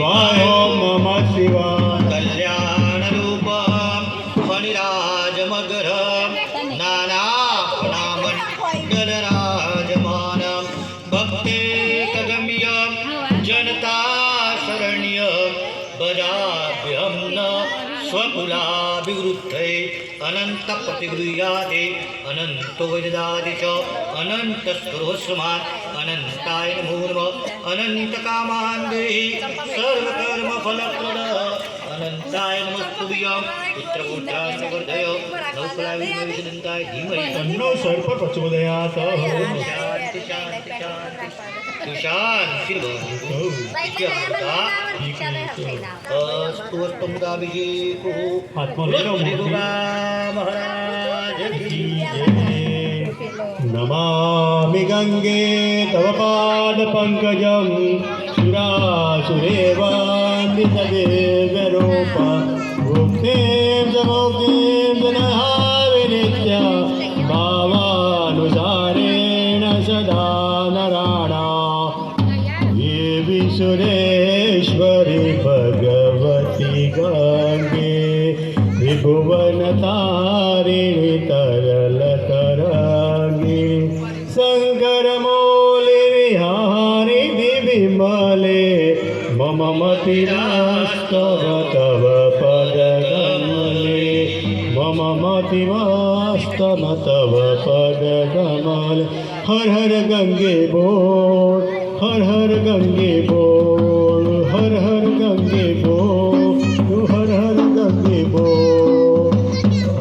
शिवाय ओम नमः शिवाय कल्याण रूप फणिराज मगर नाना मंडलराजमान भक्ते कगम्य जनता शरण्य भजाभ्यं न स्वकुलाभिवृद्धये अनंत प्रतिगृह्याते अनंतो वैददाति च अनंत स्तोत्रस्मात् अनंताय नमो नमः अनंत कामान् देहि सर्वकर्म फलप्रद अनंताय नमस्तुभ्यं पुत्रपुत्रान् वर्धय नौकलाविदन्ताय धीमहि तन्नो सर्प प्रचोदयात् शान्ति शान्ति शान्ति शान्ति अस्तु अस्तु मुदाभिषेको महाराज की नमामि गंगे तव पादपङ्कजं सुरासुरेवान्वितदेवरूप भुक्तिं च मुक्तिं च नहाविनित्य भावानुसारेण सदा नराणां देवी सुरेश्वरी भगवती गंगे त्रिभुवनतारिणि तरलतरङ्गी शङ्करमौलि विहारि विमले मम मतिरास्तव तव पदकमले मम मतिवास्तव तव पदकमले हर हर गंगे बोल हर हर गंगे बोल हर हर गंगे बोल तू हर हर गंगे बोल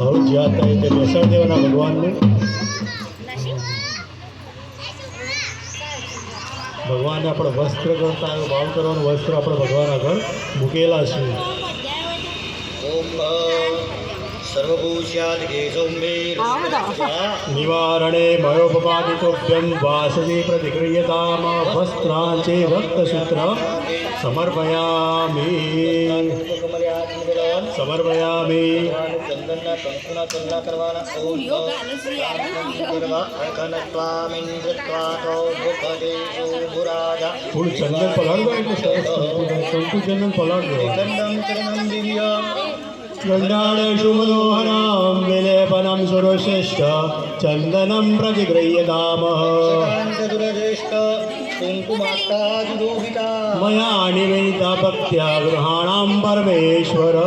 और जाता है तो बेसर देवाना भगवान ने भगवान ने अपने वस्त्र करता है भाव करो वस्त्र अपने भगवान आगर मुकेला છે ओम सर्वभूष्यादिके सौम्ये निवारणे मयोपपादितोभ्यं वासवे प्रतिक्रियताम वस्त्रांचे रक्तसूत्र समर्पयामि समर्पयामि चंदनना कंकुना चंदा करवाना ओम फूल चंदन पलाड़ दो संतु चंदन पलाड़ दो गंडाण शुभदोहरां विलेपनं सुरश्रेष्ठ चंदनं प्रतिगृह्यतामः मया निवेदिता भक्त्या गृहाणां परमेश्वर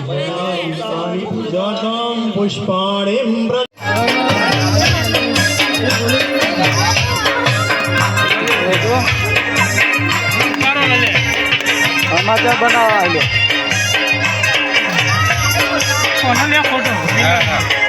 मया इष्टानि पूजातां पुष्पाणि समाचार बनावा फोटो